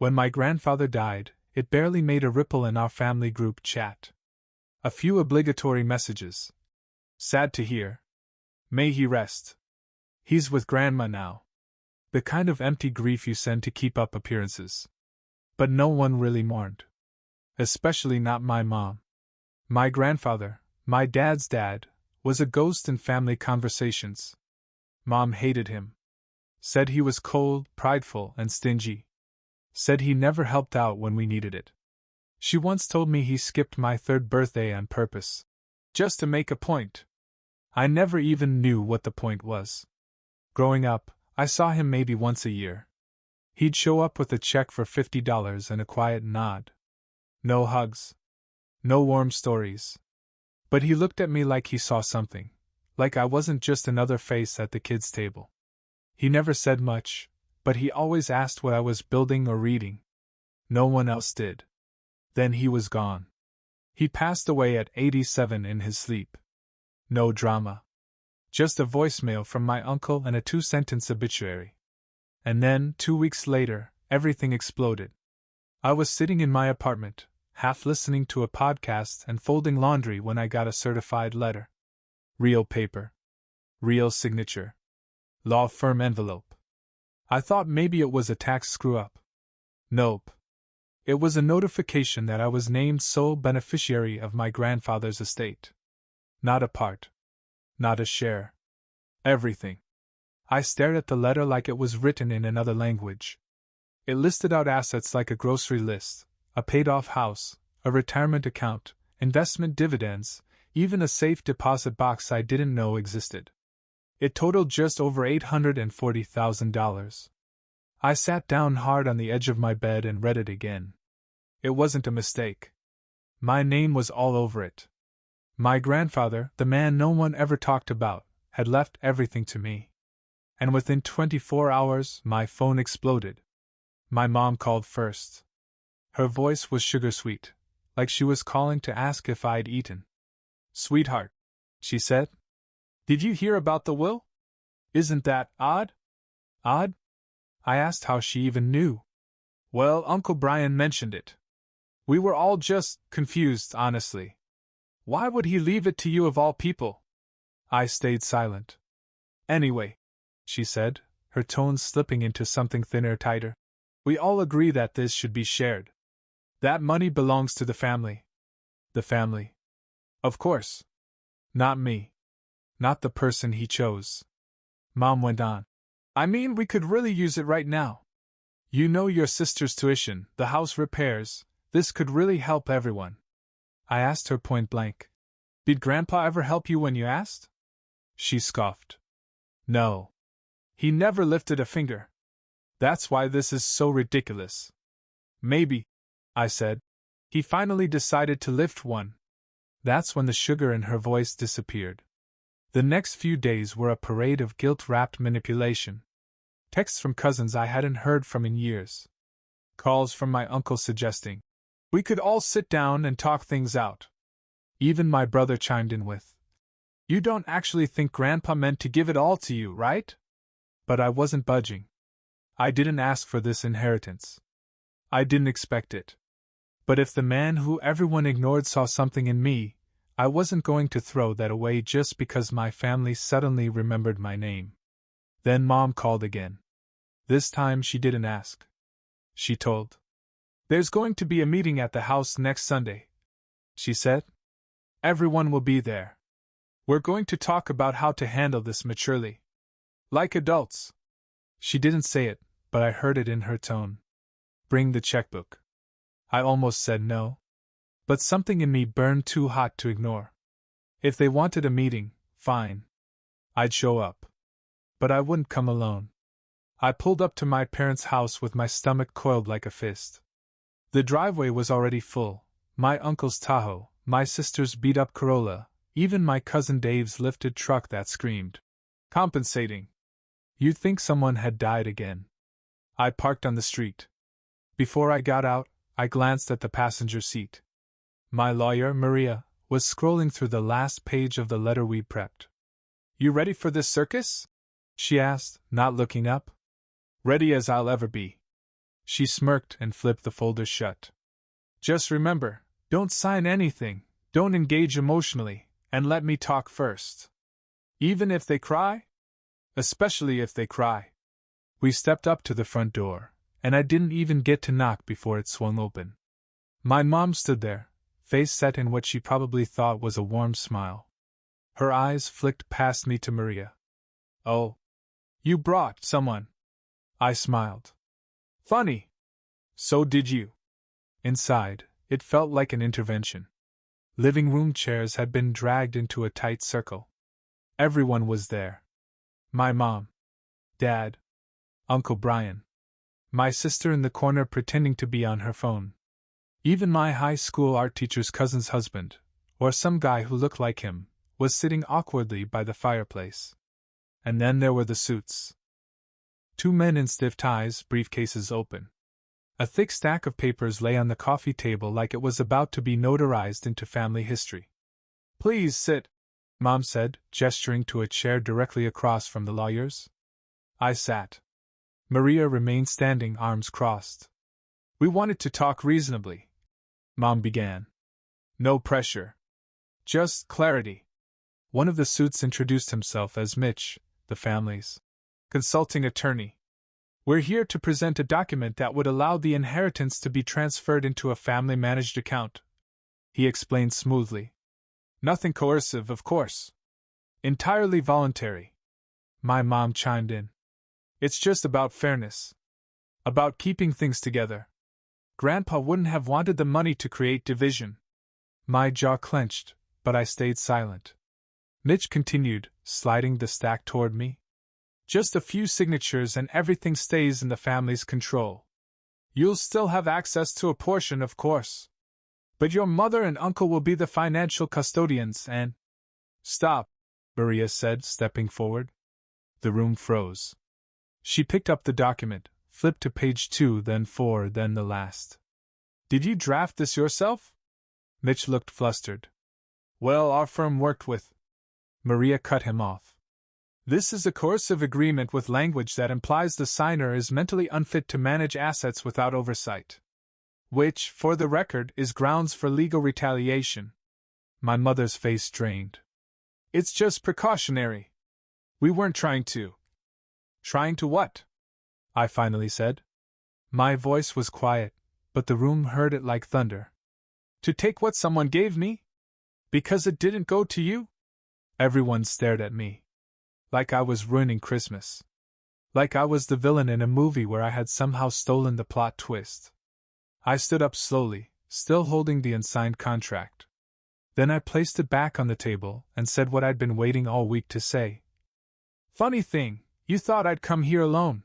When my grandfather died, it barely made a ripple in our family group chat. A few obligatory messages. Sad to hear. May he rest. He's with Grandma now. The kind of empty grief you send to keep up appearances. But no one really mourned. Especially not my mom. My grandfather, my dad's dad, was a ghost in family conversations. Mom hated him. Said he was cold, prideful, and stingy. Said he never helped out when we needed it. She once told me he skipped my 3rd birthday on purpose. Just to make a point. I never even knew what the point was. Growing up, I saw him maybe once a year. He'd show up with a check for $50 and a quiet nod. No hugs. No warm stories. But he looked at me like he saw something. Like I wasn't just another face at the kids' table. He never said much, but he always asked what I was building or reading. No one else did. Then he was gone. He passed away at 87 in his sleep. No drama. Just a voicemail from my uncle and a 2-sentence obituary. And then, 2 weeks later, everything exploded. I was sitting in my apartment, half listening to a podcast and folding laundry when I got a certified letter. Real paper. Real signature. Law firm envelope. I thought maybe it was a tax screw-up. Nope. It was a notification that I was named sole beneficiary of my grandfather's estate. Not a part. Not a share. Everything. I stared at the letter like it was written in another language. It listed out assets like a grocery list, a paid-off house, a retirement account, investment dividends, even a safe deposit box I didn't know existed. It totaled just over $840,000. I sat down hard on the edge of my bed and read it again. It wasn't a mistake. My name was all over it. My grandfather, the man no one ever talked about, had left everything to me. And within 24 hours, my phone exploded. My mom called first. Her voice was sugar-sweet, like she was calling to ask if I'd eaten. "Sweetheart," she said. "Did you hear about the will? Isn't that odd?" "Odd?" I asked how she even knew. "Well, Uncle Brian mentioned it. We were all just confused, honestly. Why would he leave it to you of all people?" I stayed silent. "Anyway," she said, her tone slipping into something thinner, tighter, "we all agree that this should be shared. That money belongs to the family." "The family?" "Of course. Not me. Not the person he chose." Mom went on. "I mean, we could really use it right now. You know, your sister's tuition, the house repairs, this could really help everyone." I asked her point blank. "Did Grandpa ever help you when you asked?" She scoffed. "No. He never lifted a finger. That's why this is so ridiculous." "Maybe," I said, "he finally decided to lift one." That's when the sugar in her voice disappeared. The next few days were a parade of guilt-wrapped manipulation. Texts from cousins I hadn't heard from in years. Calls from my uncle suggesting we could all sit down and talk things out. Even my brother chimed in with, "You don't actually think Grandpa meant to give it all to you, right?" But I wasn't budging. I didn't ask for this inheritance. I didn't expect it. But if the man who everyone ignored saw something in me, I wasn't going to throw that away just because my family suddenly remembered my name. Then Mom called again. This time she didn't ask. She told. "There's going to be a meeting at the house next Sunday," she said. "Everyone will be there. We're going to talk about how to handle this maturely. Like adults." She didn't say it, but I heard it in her tone. "Bring the checkbook." I almost said no. But something in me burned too hot to ignore. If they wanted a meeting, fine. I'd show up. But I wouldn't come alone. I pulled up to my parents' house with my stomach coiled like a fist. The driveway was already full. My uncle's Tahoe, my sister's beat-up Corolla, even my cousin Dave's lifted truck that screamed, "Compensating." You'd think someone had died again. I parked on the street. Before I got out, I glanced at the passenger seat. My lawyer, Maria, was scrolling through the last page of the letter we prepped. "You ready for this circus?" she asked, not looking up. "Ready as I'll ever be." She smirked and flipped the folder shut. Just remember, don't sign anything, don't engage emotionally, and let me talk first. Even if they cry? Especially if they cry. We stepped up to the front door, and I didn't even get to knock before it swung open. My mom stood there, face set in what she probably thought was a warm smile. Her eyes flicked past me to Maria. Oh. You brought someone. I smiled. Funny. So did you. Inside, it felt like an intervention. Living room chairs had been dragged into a tight circle. Everyone was there. My mom. Dad. Uncle Brian. My sister in the corner pretending to be on her phone. Even my high school art teacher's cousin's husband, or some guy who looked like him, was sitting awkwardly by the fireplace. And then there were the suits. 2 men in stiff ties, briefcases open. A thick stack of papers lay on the coffee table like it was about to be notarized into family history. Please sit, Mom said, gesturing to a chair directly across from the lawyers. I sat. Maria remained standing, arms crossed. We wanted to talk reasonably, Mom began. No pressure. Just clarity. One of the suits introduced himself as Mitch, the family's consulting attorney. We're here to present a document that would allow the inheritance to be transferred into a family-managed account, he explained smoothly. Nothing coercive, of course. Entirely voluntary. My mom chimed in. It's just about fairness. About keeping things together. Grandpa wouldn't have wanted the money to create division. My jaw clenched, but I stayed silent. Mitch continued, sliding the stack toward me. Just a few signatures and everything stays in the family's control. You'll still have access to a portion, of course. But your mother and uncle will be the financial custodians and… Stop, Maria said, stepping forward. The room froze. She picked up the document, flipped to page 2, then 4, then the last. Did you draft this yourself? Mitch looked flustered. Well, our firm worked with… Maria cut him off. This is a coercive agreement with language that implies the signer is mentally unfit to manage assets without oversight. Which, for the record, is grounds for legal retaliation. My mother's face drained. It's just precautionary. We weren't trying to… Trying to what? I finally said. My voice was quiet, but the room heard it like thunder. To take what someone gave me? Because it didn't go to you? Everyone stared at me. Like I was ruining Christmas. Like I was the villain in a movie where I had somehow stolen the plot twist. I stood up slowly, still holding the unsigned contract. Then I placed it back on the table and said what I'd been waiting all week to say. Funny thing, you thought I'd come here alone.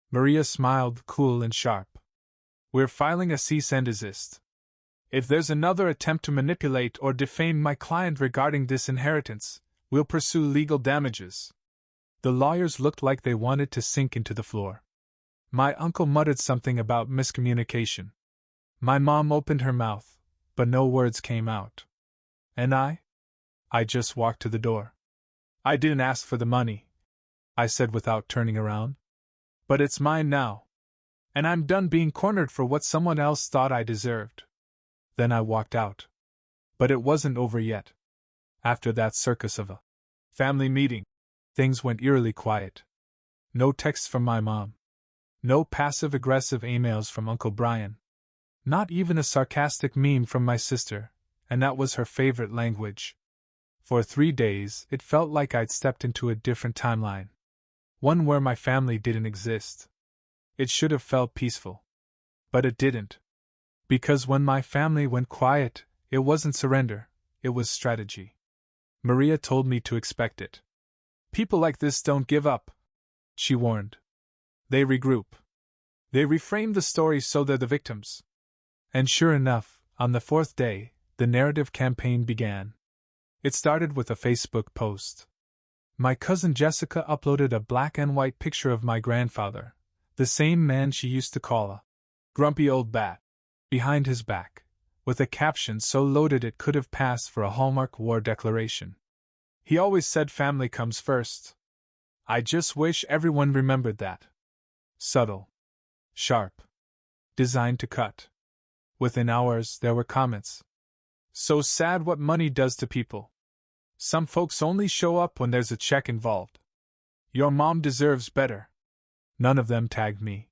Maria smiled, cool and sharp. We're filing a cease and desist. If there's another attempt to manipulate or defame my client regarding this inheritance, we'll pursue legal damages. The lawyers looked like they wanted to sink into the floor. My uncle muttered something about miscommunication. My mom opened her mouth, but no words came out. And I just walked to the door. I didn't ask for the money, I said without turning around. But it's mine now. And I'm done being cornered for what someone else thought I deserved. Then I walked out. But it wasn't over yet. After that circus of a family meeting, things went eerily quiet. No texts from my mom. No passive-aggressive emails from Uncle Brian. Not even a sarcastic meme from my sister, and that was her favorite language. For 3 days, it felt like I'd stepped into a different timeline. One where my family didn't exist. It should have felt peaceful. But it didn't. Because when my family went quiet, it wasn't surrender, it was strategy. Maria told me to expect it. People like this don't give up, she warned. They regroup. They reframe the story so they're the victims. And sure enough, on the 4th day, the narrative campaign began. It started with a Facebook post. My cousin Jessica uploaded a black and white picture of my grandfather, the same man she used to call a grumpy old bat, behind his back, with a caption so loaded it could have passed for a Hallmark war declaration. He always said family comes first. I just wish everyone remembered that. Subtle. Sharp. designed to cut. Within hours, there were comments. So sad what money does to people. Some folks only show up when there's a check involved. Your mom deserves better. None of them tagged me.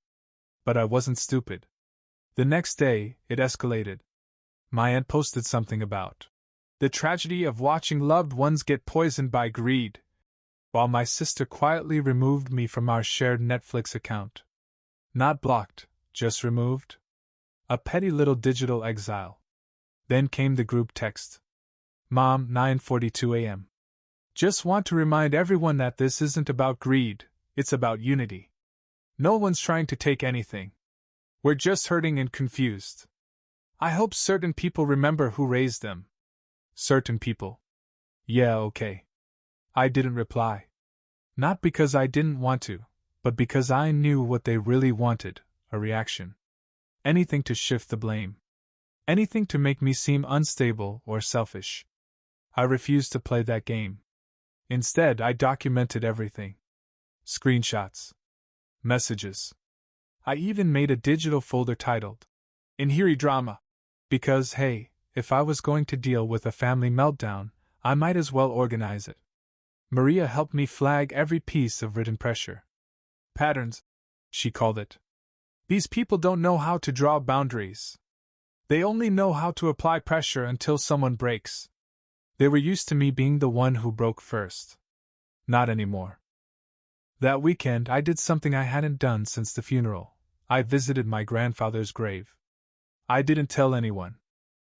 But I wasn't stupid. The next day, it escalated. My aunt posted something about the tragedy of watching loved ones get poisoned by greed, while my sister quietly removed me from our shared Netflix account. Not blocked, just removed. A petty little digital exile. Then came the group text. Mom, 9:42 a.m. Just want to remind everyone that this isn't about greed, it's about unity. No one's trying to take anything. We're just hurting and confused. I hope certain people remember who raised them. Certain people. Yeah, okay. I didn't reply. Not because I didn't want to, but because I knew what they really wanted, a reaction. Anything to shift the blame. Anything to make me seem unstable or selfish. I refused to play that game. Instead, I documented everything. Screenshots. Messages. I even made a digital folder titled Inheri Drama. Because, hey, if I was going to deal with a family meltdown, I might as well organize it. Maria helped me flag every piece of written pressure. Patterns, she called it. These people don't know how to draw boundaries. They only know how to apply pressure until someone breaks. They were used to me being the one who broke first. Not anymore. That weekend, I did something I hadn't done since the funeral. I visited my grandfather's grave. I didn't tell anyone.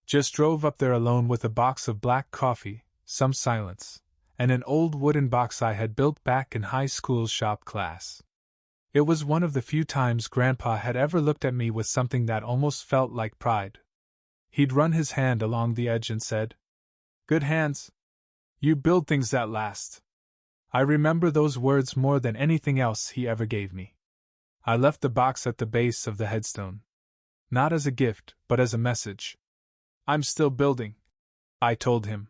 Just drove up there alone with a box of black coffee, some silence, and an old wooden box I had built back in high school shop class. It was one of the few times Grandpa had ever looked at me with something that almost felt like pride. He'd run his hand along the edge and said, "Good hands. You build things that last." I remember those words more than anything else he ever gave me. I left the box at the base of the headstone. Not as a gift, but as a message. I'm still building, I told him.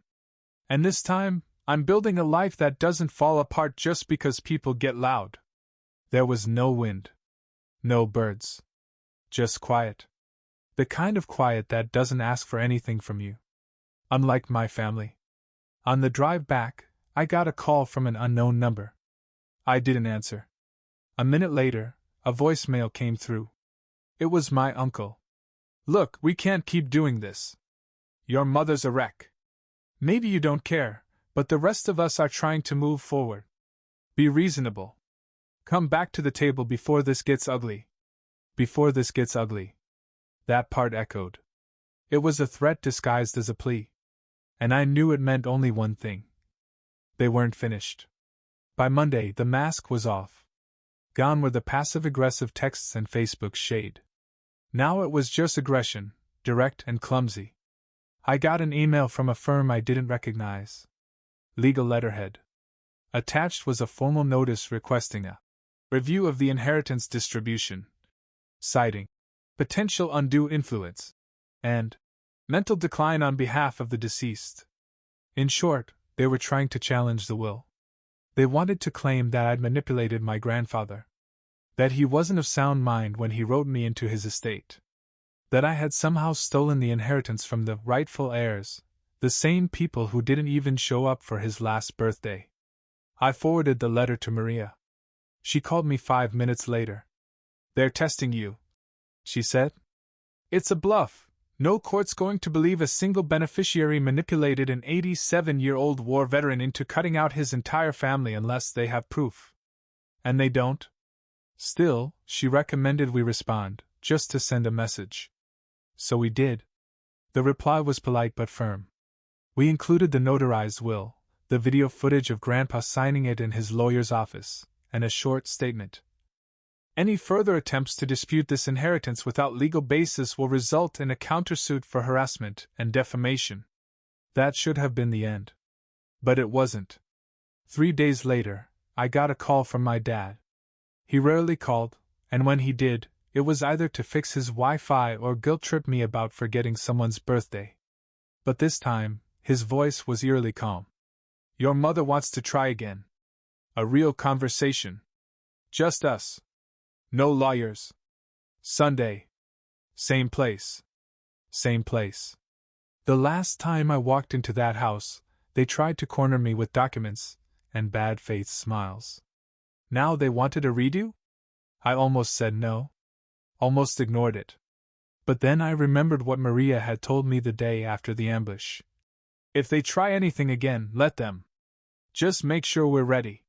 And this time, I'm building a life that doesn't fall apart just because people get loud. There was no wind. No birds. Just quiet. The kind of quiet that doesn't ask for anything from you. Unlike my family. On the drive back, I got a call from an unknown number. I didn't answer. A minute later, a voicemail came through. It was my uncle. "Look, we can't keep doing this. Your mother's a wreck. Maybe you don't care, but the rest of us are trying to move forward. Be reasonable. Come back to the table before this gets ugly." Before this gets ugly. That part echoed. It was a threat disguised as a plea. And I knew it meant only one thing. They weren't finished. By Monday, the mask was off. Gone were the passive-aggressive texts and Facebook shade. Now it was just aggression, direct and clumsy. I got an email from a firm I didn't recognize. Legal letterhead. Attached was a formal notice requesting a review of the inheritance distribution, citing potential undue influence and mental decline on behalf of the deceased. In short, they were trying to challenge the will. They wanted to claim that I'd manipulated my grandfather. That he wasn't of sound mind when he wrote me into his estate. That I had somehow stolen the inheritance from the rightful heirs, the same people who didn't even show up for his last birthday. I forwarded the letter to Maria. She called me 5 minutes later. "They're testing you," she said. "It's a bluff. No court's going to believe a single beneficiary manipulated an 87-year-old war veteran into cutting out his entire family unless they have proof. And they don't." Still, she recommended we respond, just to send a message. So we did. The reply was polite but firm. We included the notarized will, the video footage of Grandpa signing it in his lawyer's office, and a short statement. "Any further attempts to dispute this inheritance without legal basis will result in a countersuit for harassment and defamation." That should have been the end. But it wasn't. 3 days later, I got a call from my dad. He rarely called, and when he did, it was either to fix his Wi-Fi or guilt-trip me about forgetting someone's birthday. But this time, his voice was eerily calm. "Your mother wants to try again. A real conversation. Just us. No lawyers. Sunday. Same place. Same place. The last time I walked into that house, they tried to corner me with documents and bad faith smiles. Now they wanted a redo? I almost said no. Almost ignored it. But then I remembered what Maria had told me the day after the ambush. If they try anything again, let them. Just make sure we're ready.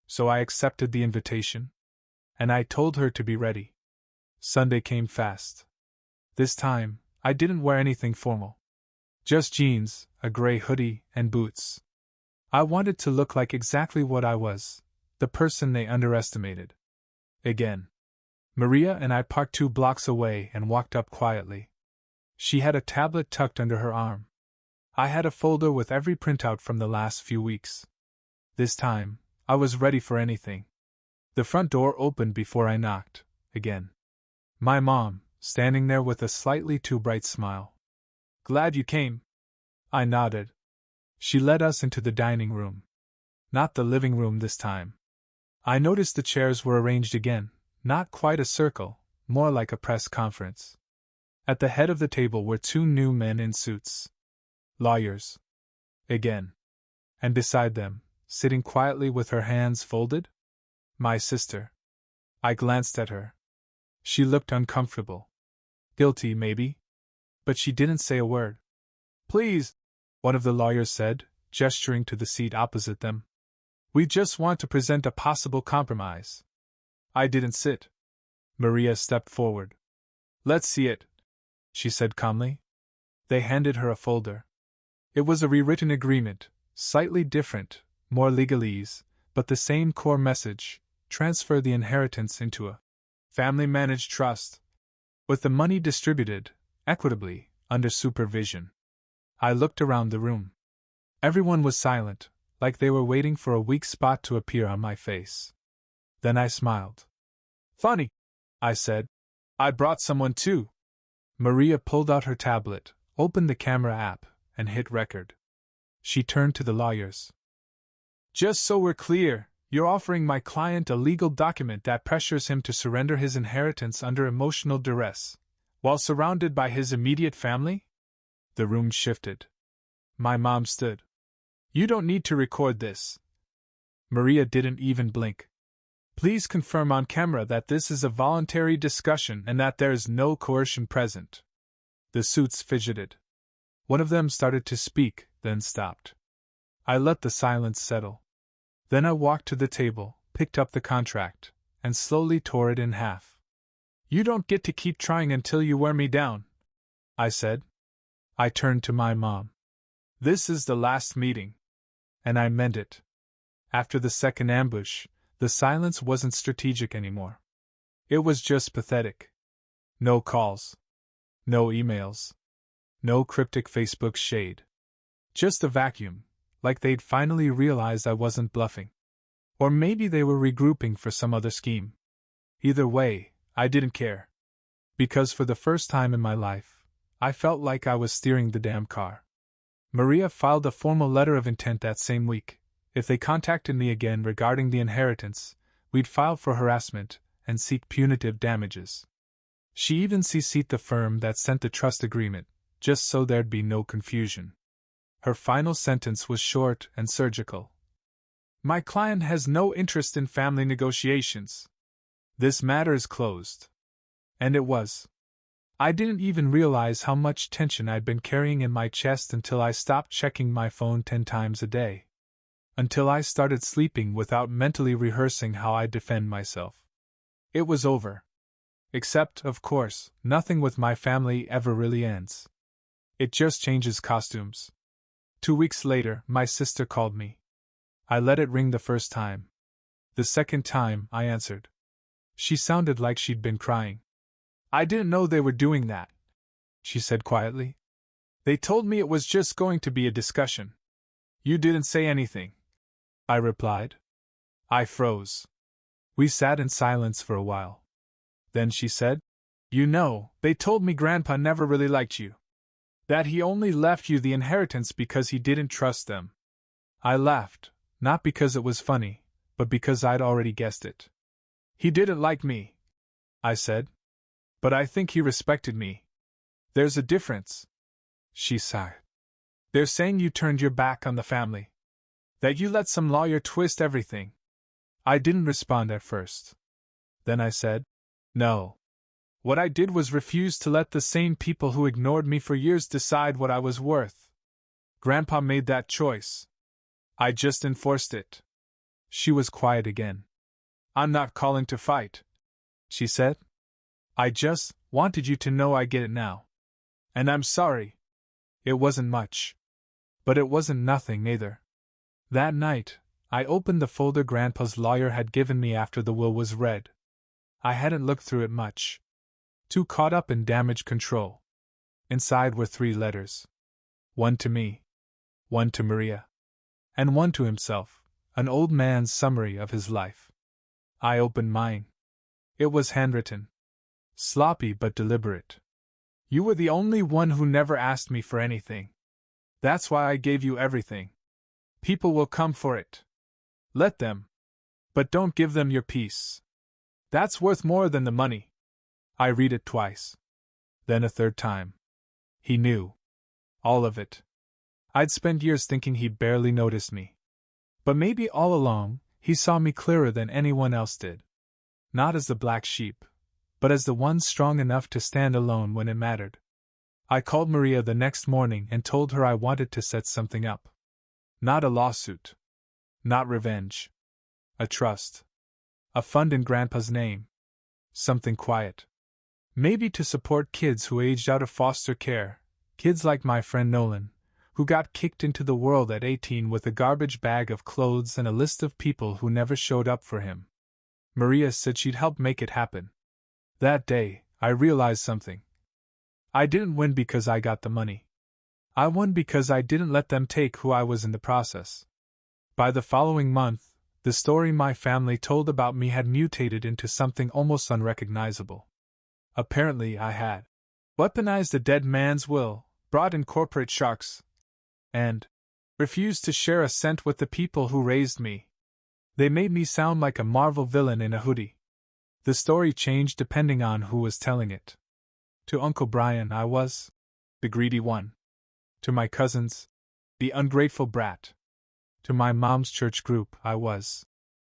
So I accepted the invitation. And I told her to be ready. Sunday came fast. This time, I didn't wear anything formal. Just jeans, a gray hoodie, and boots. I wanted to look like exactly what I was, the person they underestimated. Again. Maria and I parked 2 blocks away and walked up quietly. She had a tablet tucked under her arm. I had a folder with every printout from the last few weeks. This time, I was ready for anything. The front door opened before I knocked, again. My mom, standing there with a slightly too bright smile. Glad you came. I nodded. She led us into the dining room. Not the living room this time. I noticed the chairs were arranged again, not quite a circle, more like a press conference. At the head of the table were 2 new men in suits. Lawyers. Again. And beside them, sitting quietly with her hands folded? My sister. I glanced at her. She looked uncomfortable. Guilty, maybe? But she didn't say a word. Please, one of the lawyers said, gesturing to the seat opposite them. We just want to present a possible compromise. I didn't sit. Maria stepped forward. Let's see it, she said calmly. They handed her a folder. It was a rewritten agreement, slightly different, more legalese, but the same core message: transfer the inheritance into a family-managed trust, with the money distributed, equitably, under supervision. I looked around the room. Everyone was silent, like they were waiting for a weak spot to appear on my face. Then I smiled. Funny, I said. I brought someone too. Maria pulled out her tablet, opened the camera app, and hit record. She turned to the lawyers. Just so we're clear, you're offering my client a legal document that pressures him to surrender his inheritance under emotional duress, while surrounded by his immediate family? The room shifted. My mom stood. You don't need to record this. Maria didn't even blink. Please confirm on camera that this is a voluntary discussion and that there's no coercion present. The suits fidgeted. One of them started to speak, then stopped. I let the silence settle. Then I walked to the table, picked up the contract, and slowly tore it in half. You don't get to keep trying until you wear me down, I said. I turned to my mom. This is the last meeting. And I meant it. After the second ambush, the silence wasn't strategic anymore. It was just pathetic. No calls. No emails. No cryptic Facebook shade. Just a vacuum, like they'd finally realized I wasn't bluffing. Or maybe they were regrouping for some other scheme. Either way, I didn't care. Because for the first time in my life, I felt like I was steering the damn car. Maria filed a formal letter of intent that same week. If they contacted me again regarding the inheritance, we'd file for harassment and seek punitive damages. She even CC'd the firm that sent the trust agreement, just so there'd be no confusion. Her final sentence was short and surgical. My client has no interest in family negotiations. This matter is closed. And it was. I didn't even realize how much tension I'd been carrying in my chest until I stopped checking my phone 10 times a day. Until I started sleeping without mentally rehearsing how I'd defend myself. It was over. Except, of course, nothing with my family ever really ends. It just changes costumes. 2 weeks later, my sister called me. I let it ring the first time. The second time, I answered. She sounded like she'd been crying. I didn't know they were doing that, she said quietly. They told me it was just going to be a discussion. You didn't say anything, I replied. I froze. We sat in silence for a while. Then she said, You know, they told me Grandpa never really liked you. That he only left you the inheritance because he didn't trust them. I laughed, not because it was funny, but because I'd already guessed it. He didn't like me, I said. But I think he respected me. There's a difference. She sighed. They're saying you turned your back on the family. That you let some lawyer twist everything. I didn't respond at first. Then I said, no. What I did was refuse to let the same people who ignored me for years decide what I was worth. Grandpa made that choice. I just enforced it. She was quiet again. I'm not calling to fight, she said. I just wanted you to know I get it now. And I'm sorry. It wasn't much. But it wasn't nothing either. That night, I opened the folder Grandpa's lawyer had given me after the will was read. I hadn't looked through it much. Too caught up in damage control. Inside were 3 letters. One to me. One to Maria. And one to himself, an old man's summary of his life. I opened mine. It was handwritten. Sloppy but deliberate. You were the only one who never asked me for anything. That's why I gave you everything. People will come for it. Let them. But don't give them your peace. That's worth more than the money. I read it twice. Then a third time. He knew. All of it. I'd spent years thinking he barely noticed me. But maybe all along, he saw me clearer than anyone else did. Not as the black sheep, but as the one strong enough to stand alone when it mattered. I called Maria the next morning and told her I wanted to set something up. Not a lawsuit. Not revenge. A trust. A fund in Grandpa's name. Something quiet. Maybe to support kids who aged out of foster care, kids like my friend Nolan, who got kicked into the world at 18 with a garbage bag of clothes and a list of people who never showed up for him. Maria said she'd help make it happen. That day, I realized something. I didn't win because I got the money. I won because I didn't let them take who I was in the process. By the following month, the story my family told about me had mutated into something almost unrecognizable. Apparently I had weaponized a dead man's will, brought in corporate sharks, and refused to share a cent with the people who raised me. They made me sound like a Marvel villain in a hoodie. The story changed depending on who was telling it. To Uncle Brian I was the greedy one. To my cousins, the ungrateful brat. To my mom's church group I was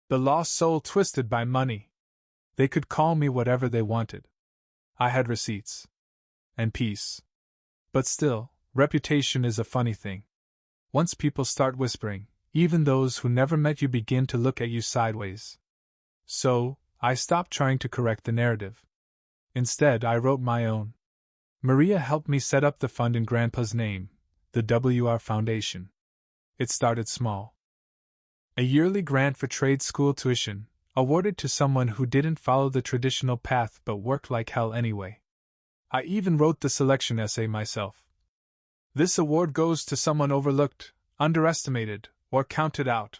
the lost soul twisted by money. They could call me whatever they wanted. I had receipts. And peace. But still, reputation is a funny thing. Once people start whispering, even those who never met you begin to look at you sideways. So, I stopped trying to correct the narrative. Instead, I wrote my own. Maria helped me set up the fund in Grandpa's name, the WR Foundation. It started small. A yearly grant for trade school tuition, awarded to someone who didn't follow the traditional path but worked like hell anyway. I even wrote the selection essay myself. This award goes to someone overlooked, underestimated, or counted out.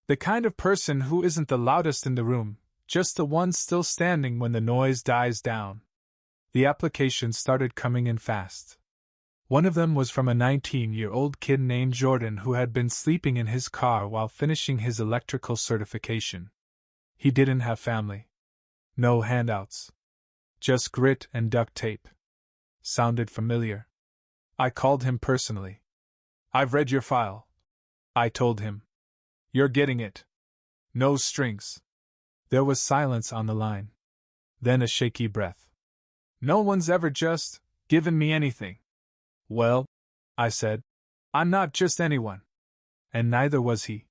The kind of person who isn't the loudest in the room, just the one still standing when the noise dies down. The applications started coming in fast. One of them was from a 19-year-old kid named Jordan who had been sleeping in his car while finishing his electrical certification. He didn't have family. No handouts. Just grit and duct tape. Sounded familiar. I called him personally. I've read your file, I told him. You're getting it. No strings. There was silence on the line. Then a shaky breath. No one's ever just given me anything. Well, I said, I'm not just anyone. And neither was he.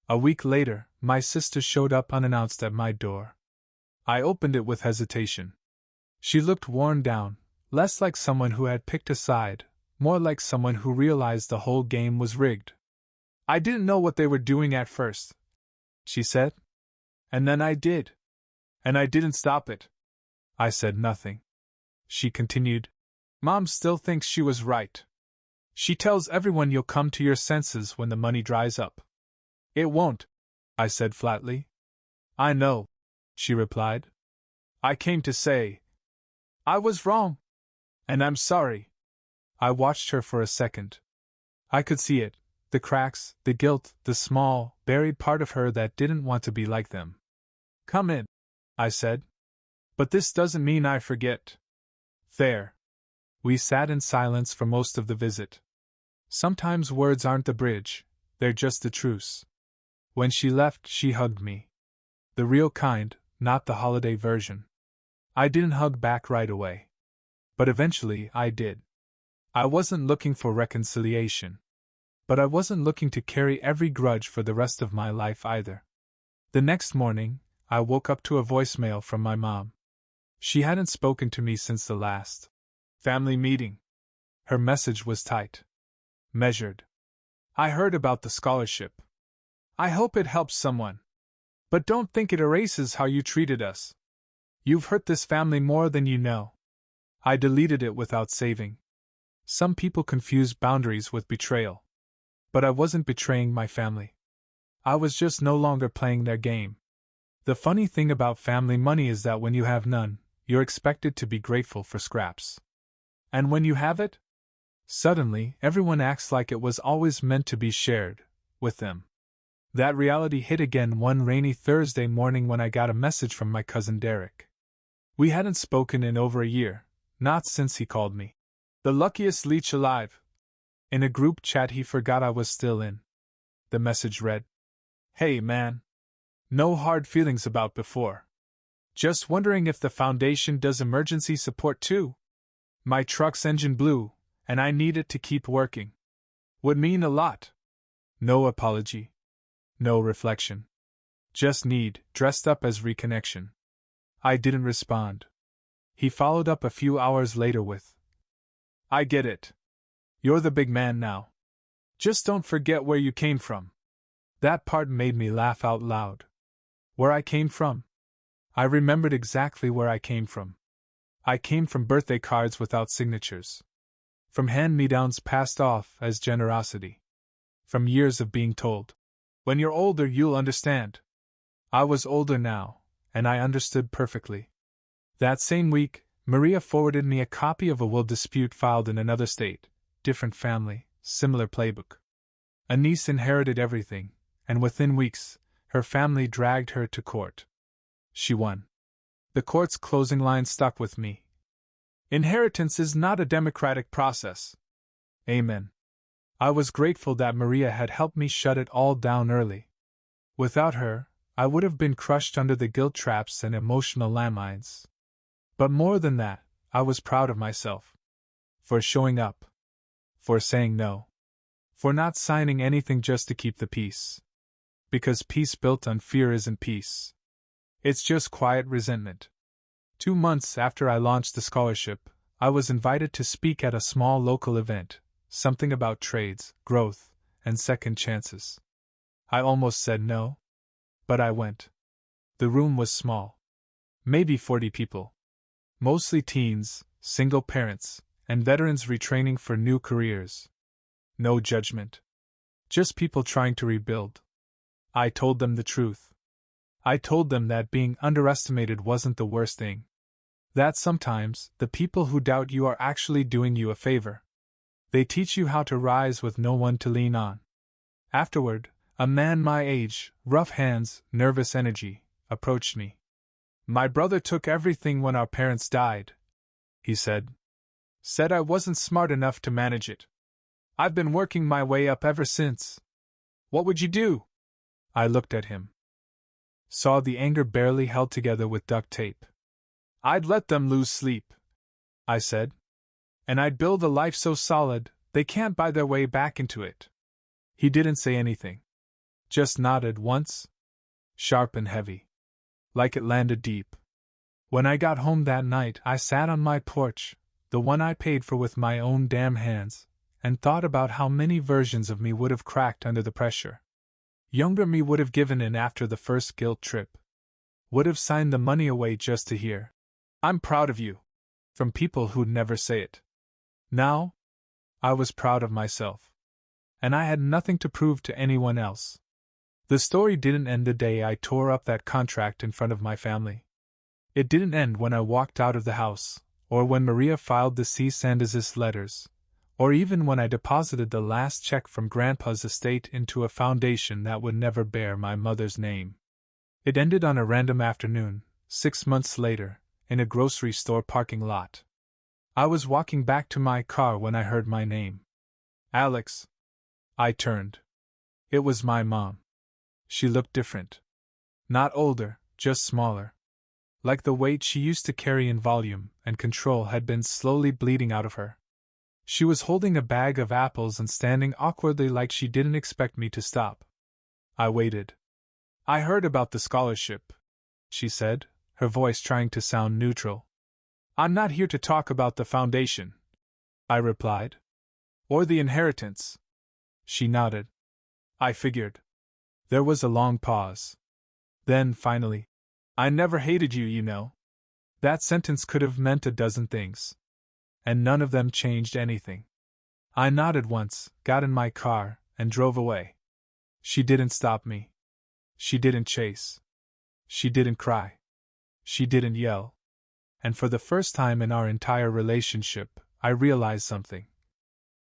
A week later, my sister showed up unannounced at my door. I opened it with hesitation. She looked worn down, less like someone who had picked a side, more like someone who realized the whole game was rigged. I didn't know what they were doing at first, she said. And then I did. And I didn't stop it. I said nothing. She continued. Mom still thinks she was right. She tells everyone you'll come to your senses when the money dries up. It won't, I said flatly. I know, she replied. I came to say, I was wrong. And I'm sorry. I watched her for a second. I could see it, the cracks, the guilt, the small, buried part of her that didn't want to be like them. Come in, I said. But this doesn't mean I forget. There. We sat in silence for most of the visit. Sometimes words aren't the bridge, they're just the truce. When she left, she hugged me. The real kind, not the holiday version. I didn't hug back right away. But eventually I did. I wasn't looking for reconciliation. But I wasn't looking to carry every grudge for the rest of my life either. The next morning, I woke up to a voicemail from my mom. She hadn't spoken to me since the last family meeting. Her message was tight. Measured. I heard about the scholarship. I hope it helps someone. But don't think it erases how you treated us. You've hurt this family more than you know. I deleted it without saving. Some people confuse boundaries with betrayal. But I wasn't betraying my family. I was just no longer playing their game. The funny thing about family money is that when you have none, you're expected to be grateful for scraps. And when you have it, suddenly everyone acts like it was always meant to be shared with them. That reality hit again one rainy Thursday morning when I got a message from my cousin Derek. We hadn't spoken in over a year, not since he called me the luckiest leech alive. In a group chat he forgot I was still in. The message read, "Hey man. No hard feelings about before. Just wondering if the foundation does emergency support too? My truck's engine blew, and I need it to keep working. Would mean a lot. No apology. No reflection. Just need, dressed up as reconnection." I didn't respond. He followed up a few hours later with, "I get it. You're the big man now. Just don't forget where you came from." That part made me laugh out loud. Where I came from? I remembered exactly where I came from. I came from birthday cards without signatures. From hand-me-downs passed off as generosity. From years of being told, "When you're older, you'll understand." I was older now, and I understood perfectly. That same week, Maria forwarded me a copy of a will dispute filed in another state, different family, similar playbook. A niece inherited everything, and within weeks, her family dragged her to court. She won. The court's closing line stuck with me. "Inheritance is not a democratic process." Amen. I was grateful that Maria had helped me shut it all down early. Without her, I would have been crushed under the guilt traps and emotional landmines. But more than that, I was proud of myself. For showing up. For saying no. For not signing anything just to keep the peace. Because peace built on fear isn't peace. It's just quiet resentment. 2 months after I launched the scholarship, I was invited to speak at a small local event, something about trades, growth, and second chances. I almost said no. But I went. The room was small. Maybe 40 people. Mostly teens, single parents, and veterans retraining for new careers. No judgment. Just people trying to rebuild. I told them the truth. I told them that being underestimated wasn't the worst thing. That sometimes, the people who doubt you are actually doing you a favor. They teach you how to rise with no one to lean on. Afterward, a man my age, rough hands, nervous energy, approached me. "My brother took everything when our parents died," he said. "Said I wasn't smart enough to manage it. I've been working my way up ever since. What would you do?" I looked at him. Saw the anger barely held together with duct tape. "I'd let them lose sleep," I said. "And I'd build a life so solid, they can't buy their way back into it." He didn't say anything. Just nodded once. Sharp and heavy. Like it landed deep. When I got home that night, I sat on my porch, the one I paid for with my own damn hands, and thought about how many versions of me would have cracked under the pressure. Younger me would have given in after the first guilt trip. Would have signed the money away just to hear, "I'm proud of you," from people who'd never say it. Now, I was proud of myself. And I had nothing to prove to anyone else. The story didn't end the day I tore up that contract in front of my family. It didn't end when I walked out of the house, or when Maria filed the cease and desist letters, or even when I deposited the last check from Grandpa's estate into a foundation that would never bear my mother's name. It ended on a random afternoon, 6 months later, in a grocery store parking lot. I was walking back to my car when I heard my name. Alex. I turned. It was my mom. She looked different. Not older, just smaller. Like the weight she used to carry in volume and control had been slowly bleeding out of her. She was holding a bag of apples and standing awkwardly like she didn't expect me to stop. I waited. I heard about the scholarship, she said, her voice trying to sound neutral. I'm not here to talk about the foundation, I replied. Or the inheritance. She nodded. I figured. There was a long pause. Then, finally, I never hated you, you know. That sentence could have meant a dozen things. And none of them changed anything. I nodded once, got in my car, and drove away. She didn't stop me. She didn't chase. She didn't cry. She didn't yell. And for the first time in our entire relationship, I realized something.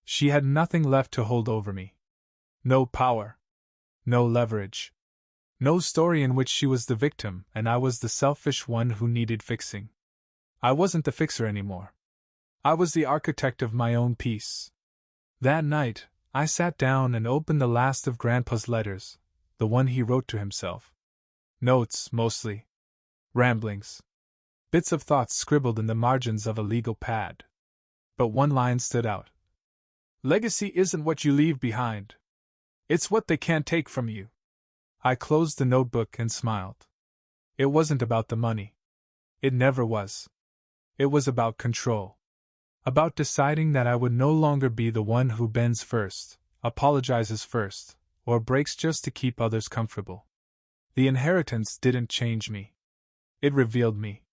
She had nothing left to hold over me. No power. No leverage. No story in which she was the victim and I was the selfish one who needed fixing. I wasn't the fixer anymore. I was the architect of my own peace. That night, I sat down and opened the last of Grandpa's letters, the one he wrote to himself. Notes, mostly. Ramblings. Bits of thoughts scribbled in the margins of a legal pad. But one line stood out. Legacy isn't what you leave behind. It's what they can't take from you. I closed the notebook and smiled. It wasn't about the money. It never was. It was about control. About deciding that I would no longer be the one who bends first, apologizes first, or breaks just to keep others comfortable. The inheritance didn't change me. It revealed me.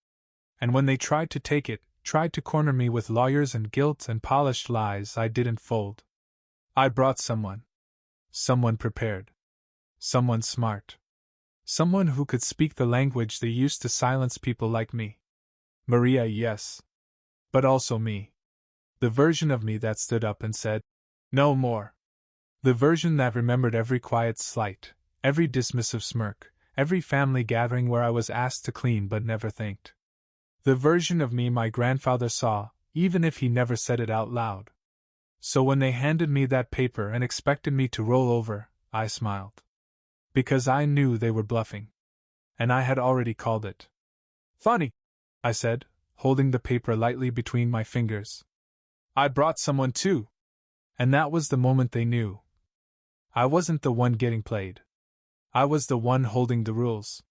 And when they tried to take it, tried to corner me with lawyers and guilt and polished lies, I didn't fold. I brought someone. Someone prepared. Someone smart. Someone who could speak the language they used to silence people like me. Maria, yes. But also me. The version of me that stood up and said, no more. The version that remembered every quiet slight, every dismissive smirk, every family gathering where I was asked to clean but never thanked. The version of me my grandfather saw, even if he never said it out loud. So when they handed me that paper and expected me to roll over, I smiled. Because I knew they were bluffing. And I had already called it. Funny, I said, holding the paper lightly between my fingers. I brought someone too. And that was the moment they knew. I wasn't the one getting played. I was the one holding the rules.